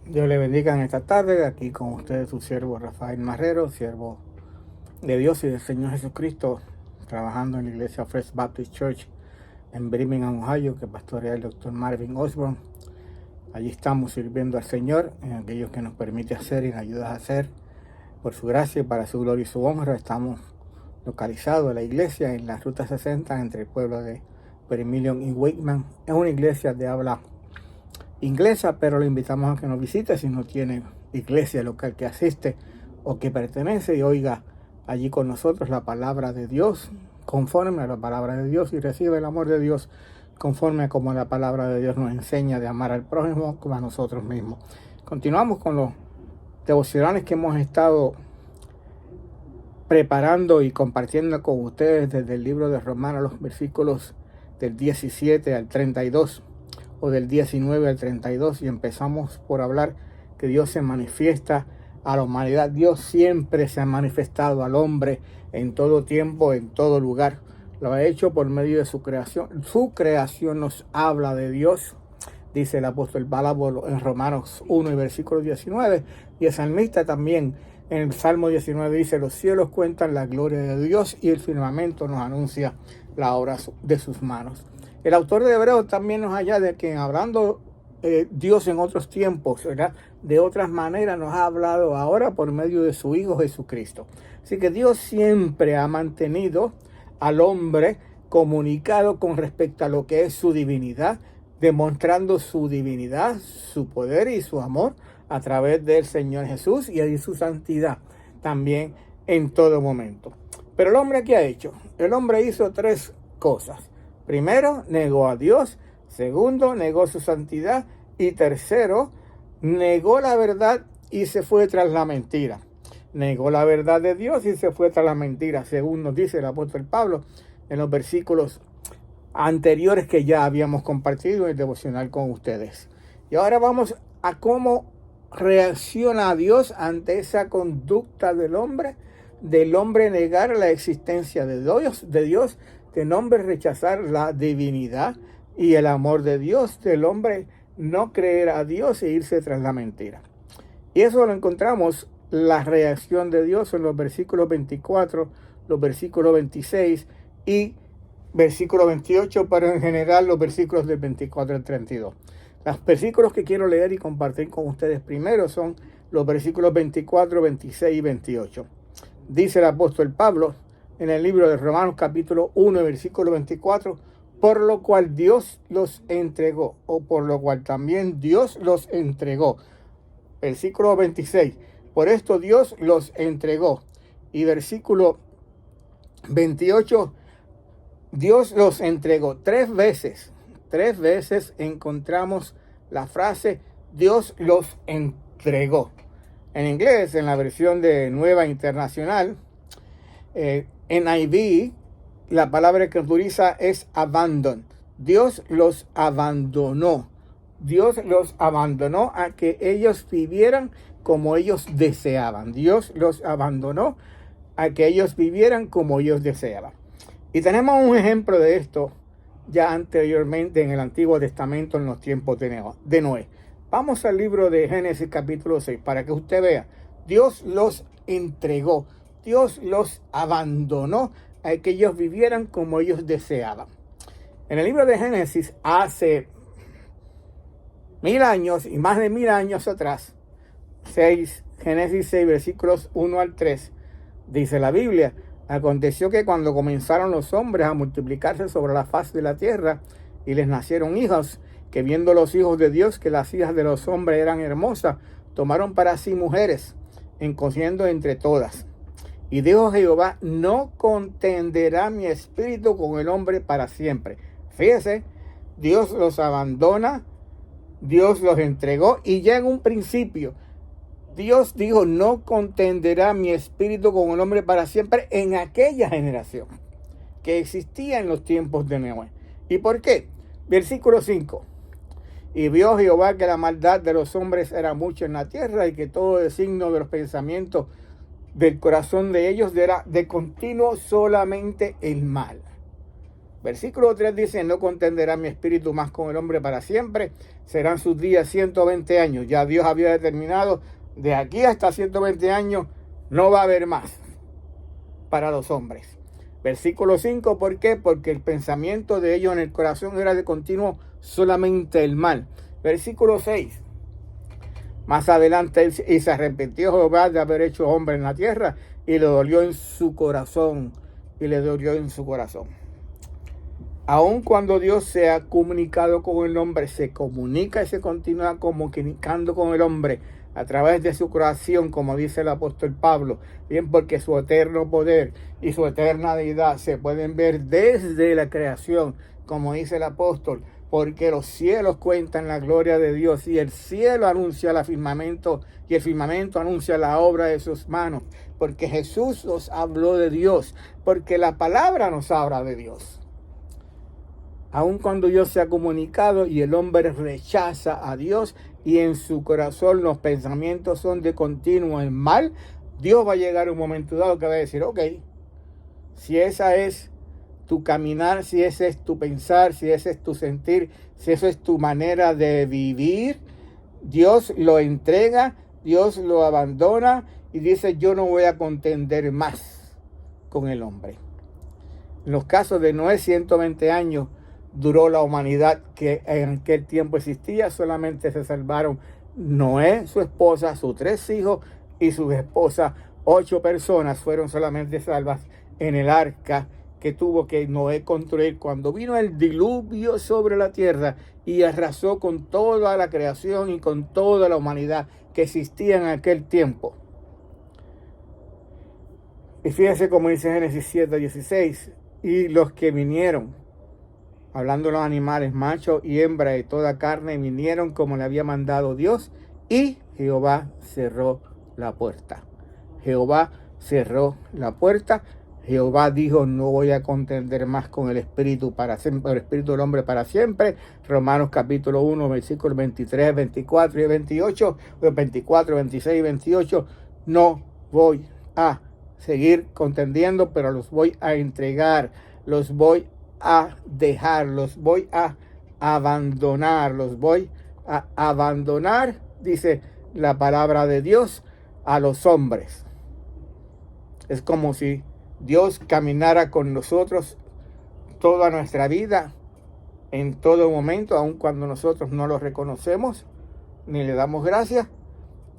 Dios le bendiga en esta tarde. Aquí con ustedes su siervo Rafael Marrero, siervo de Dios y del Señor Jesucristo, trabajando en la iglesia First Baptist Church en Birmingham, Ohio, que pastorea el doctor Marvin Osborne. Allí estamos sirviendo al Señor en aquello que nos permite hacer y nos ayuda a hacer. Por su gracia y para su gloria y su honra, estamos localizados en la iglesia en la Ruta 60 entre el pueblo de Vermilion y Wakeman. Es una iglesia de habla inglesa, pero le invitamos a que nos visite si no tiene iglesia local que asiste o que pertenece y oiga allí con nosotros la palabra de Dios, conforme a la palabra de Dios, y recibe el amor de Dios conforme a como la palabra de Dios nos enseña de amar al prójimo como a nosotros mismos. Continuamos con los devocionales que hemos estado preparando y compartiendo con ustedes desde el libro de Romanos, los versículos del 17 al 32 o del 19 al 32, y empezamos por hablar que Dios se manifiesta a la humanidad. Dios siempre se ha manifestado al hombre en todo tiempo, en todo lugar. Lo ha hecho por medio de su creación. Su creación nos habla de Dios, dice el apóstol Pablo en Romanos 1 y versículo 19, y el salmista también en el Salmo 19 dice: los cielos cuentan la gloria de Dios y el firmamento nos anuncia la obra de sus manos. El autor de Hebreos también nos añade que hablando Dios en otros tiempos, ¿verdad?, de otras maneras, nos ha hablado ahora por medio de su Hijo Jesucristo. Así que Dios siempre ha mantenido al hombre comunicado con respecto a lo que es su divinidad, demostrando su divinidad, su poder y su amor a través del Señor Jesús y de su santidad también en todo momento. Pero el hombre, ¿qué ha hecho? El hombre hizo tres cosas. Primero, negó a Dios. Segundo, negó su santidad. Y tercero, negó la verdad y se fue tras la mentira. Negó la verdad de Dios y se fue tras la mentira, según nos dice el apóstol Pablo en los versículos anteriores que ya habíamos compartido en el devocional con ustedes. Y ahora vamos a cómo reacciona a Dios ante esa conducta del hombre negar la existencia de Dios, del hombre rechazar la divinidad y el amor de Dios, del hombre no creer a Dios e irse tras la mentira. Y eso lo encontramos, la reacción de Dios, en los versículos 24, los versículos 26 y versículo 28, pero en general los versículos del 24 al 32. Los versículos que quiero leer y compartir con ustedes primero son los versículos 24, 26 y 28. Dice el apóstol Pablo en el libro de Romanos capítulo 1, versículo 24, por lo cual Dios los entregó, o por lo cual también Dios los entregó. Versículo 26, por esto Dios los entregó. Y versículo 28, Dios los entregó. Tres veces encontramos la frase Dios los entregó. En inglés, en la versión de Nueva Internacional, NIV, la palabra que utiliza es abandon. Dios los abandonó. Dios los abandonó a que ellos vivieran como ellos deseaban. Dios los abandonó a que ellos vivieran como ellos deseaban. Y tenemos un ejemplo de esto ya anteriormente en el Antiguo Testamento, en los tiempos de Noé. Vamos al libro de Génesis capítulo 6 para que usted vea. Dios los entregó. Dios los abandonó a que ellos vivieran como ellos deseaban. En el libro de Génesis, hace 1000 años y más de 1000 años atrás, Génesis 6, versículos 1 al 3, dice la Biblia: aconteció que cuando comenzaron los hombres a multiplicarse sobre la faz de la tierra y les nacieron hijos, que viendo los hijos de Dios que las hijas de los hombres eran hermosas, tomaron para sí mujeres, escogiendo entre todas. Y dijo Jehová: no contenderá mi espíritu con el hombre para siempre. Fíjese, Dios los abandona, Dios los entregó, y ya en un principio Dios dijo: no contenderá mi espíritu con el hombre para siempre, en aquella generación que existía en los tiempos de Noé. ¿Y por qué? Versículo 5. Y vio Jehová que la maldad de los hombres era mucha en la tierra, y que todo designio de los pensamientos del corazón de ellos era de continuo solamente el mal. Versículo 3 dice, no contenderá mi espíritu más con el hombre para siempre, serán sus días 120 años. Ya Dios había determinado, de aquí hasta 120 años no va a haber más para los hombres. Versículo 5, ¿por qué? Porque el pensamiento de ellos en el corazón era de continuo solamente el mal. Versículo 6, más adelante, y se arrepintió Jehová de haber hecho hombre en la tierra, y le dolió en su corazón, Aun cuando Dios se ha comunicado con el hombre, se comunica y se continúa comunicando con el hombre a través de su creación, como dice el apóstol Pablo, bien porque su eterno poder y su eterna deidad se pueden ver desde la creación, como dice el apóstol, porque los cielos cuentan la gloria de Dios y el cielo anuncia el firmamento y el firmamento anuncia la obra de sus manos, porque Jesús nos habló de Dios, porque la palabra nos habla de Dios. Aun cuando Dios se ha comunicado y el hombre rechaza a Dios y en su corazón los pensamientos son de continuo el mal, Dios va a llegar un momento dado que va a decir, ok, si esa es tu caminar, si ese es tu pensar, si ese es tu sentir, si esa es tu manera de vivir, Dios lo entrega, Dios lo abandona y dice, yo no voy a contender más con el hombre. En los casos de Noé, 120 años duró la humanidad que en aquel tiempo existía. Solamente se salvaron Noé, su esposa, sus 3 hijos y su esposa. 8 personas fueron solamente salvas en el arca que tuvo que Noé construir cuando vino el diluvio sobre la tierra y arrasó con toda la creación y con toda la humanidad que existía en aquel tiempo. Y fíjense como dice Génesis 7:16, y los que vinieron, hablando de los animales, macho y hembra y toda carne, vinieron como le había mandado Dios, y Jehová cerró la puerta. Jehová cerró la puerta. Jehová dijo, no voy a contender más con el espíritu para siempre, el espíritu del hombre para siempre. Romanos capítulo 1, versículos 23, 24 y 28, 24, 26 y 28. No voy a seguir contendiendo, pero los voy a entregar, los voy a dejar, los voy a abandonar, dice la palabra de Dios, a los hombres. Es como si Dios caminara con nosotros toda nuestra vida, en todo momento, aun cuando nosotros no lo reconocemos ni le damos gracias,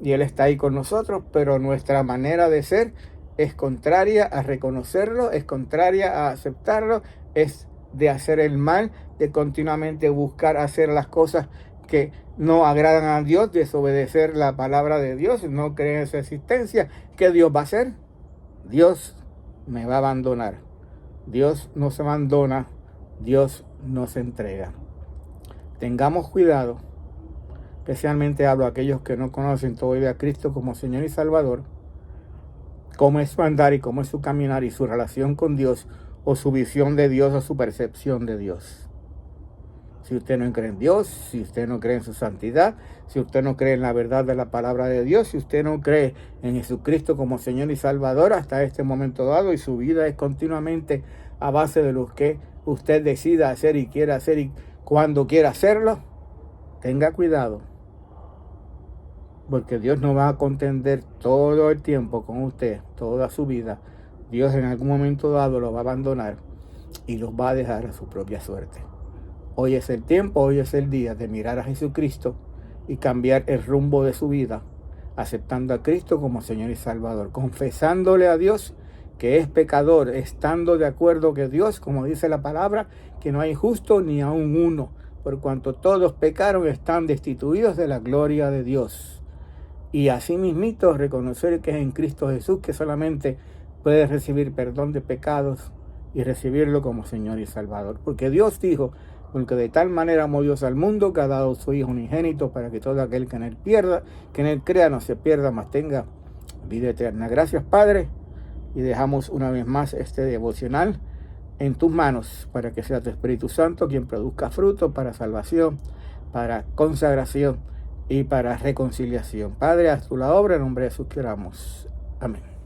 y Él está ahí con nosotros, pero nuestra manera de ser es contraria a reconocerlo, es contraria a aceptarlo, es de hacer el mal, de continuamente buscar hacer las cosas que no agradan a Dios, desobedecer la palabra de Dios, no creer en su existencia. ¿Qué Dios va a hacer? Dios me va a abandonar. Dios no se abandona, Dios no se entrega. Tengamos cuidado, especialmente hablo a aquellos que no conocen todavía a Cristo como Señor y Salvador, cómo es su andar y cómo es su caminar y su relación con Dios, o su visión de Dios o su percepción de Dios. Si usted no cree en Dios, si usted no cree en su santidad, si usted no cree en la verdad de la palabra de Dios, si usted no cree en Jesucristo como Señor y Salvador hasta este momento dado, y su vida es continuamente a base de lo que usted decida hacer y quiera hacer y cuando quiera hacerlo, tenga cuidado, porque Dios no va a contender todo el tiempo con usted, toda su vida. Dios en algún momento dado lo va a abandonar y los va a dejar a su propia suerte. Hoy es el tiempo, hoy es el día de mirar a Jesucristo y cambiar el rumbo de su vida, aceptando a Cristo como Señor y Salvador, confesándole a Dios que es pecador, estando de acuerdo que Dios, como dice la palabra, que no hay justo ni aun uno, por cuanto todos pecaron, están destituidos de la gloria de Dios. Y así mismito reconocer que es en Cristo Jesús que solamente puede recibir perdón de pecados y recibirlo como Señor y Salvador. Porque Dios dijo, porque de tal manera amó Dios al mundo que ha dado su Hijo unigénito para que todo aquel que en Él crea no se pierda, mas tenga vida eterna. Gracias, Padre, y dejamos una vez más este devocional en tus manos para que sea tu Espíritu Santo quien produzca fruto para salvación, para consagración y para reconciliación. Padre, haz tú la obra, en nombre de Jesús que oramos. Amén.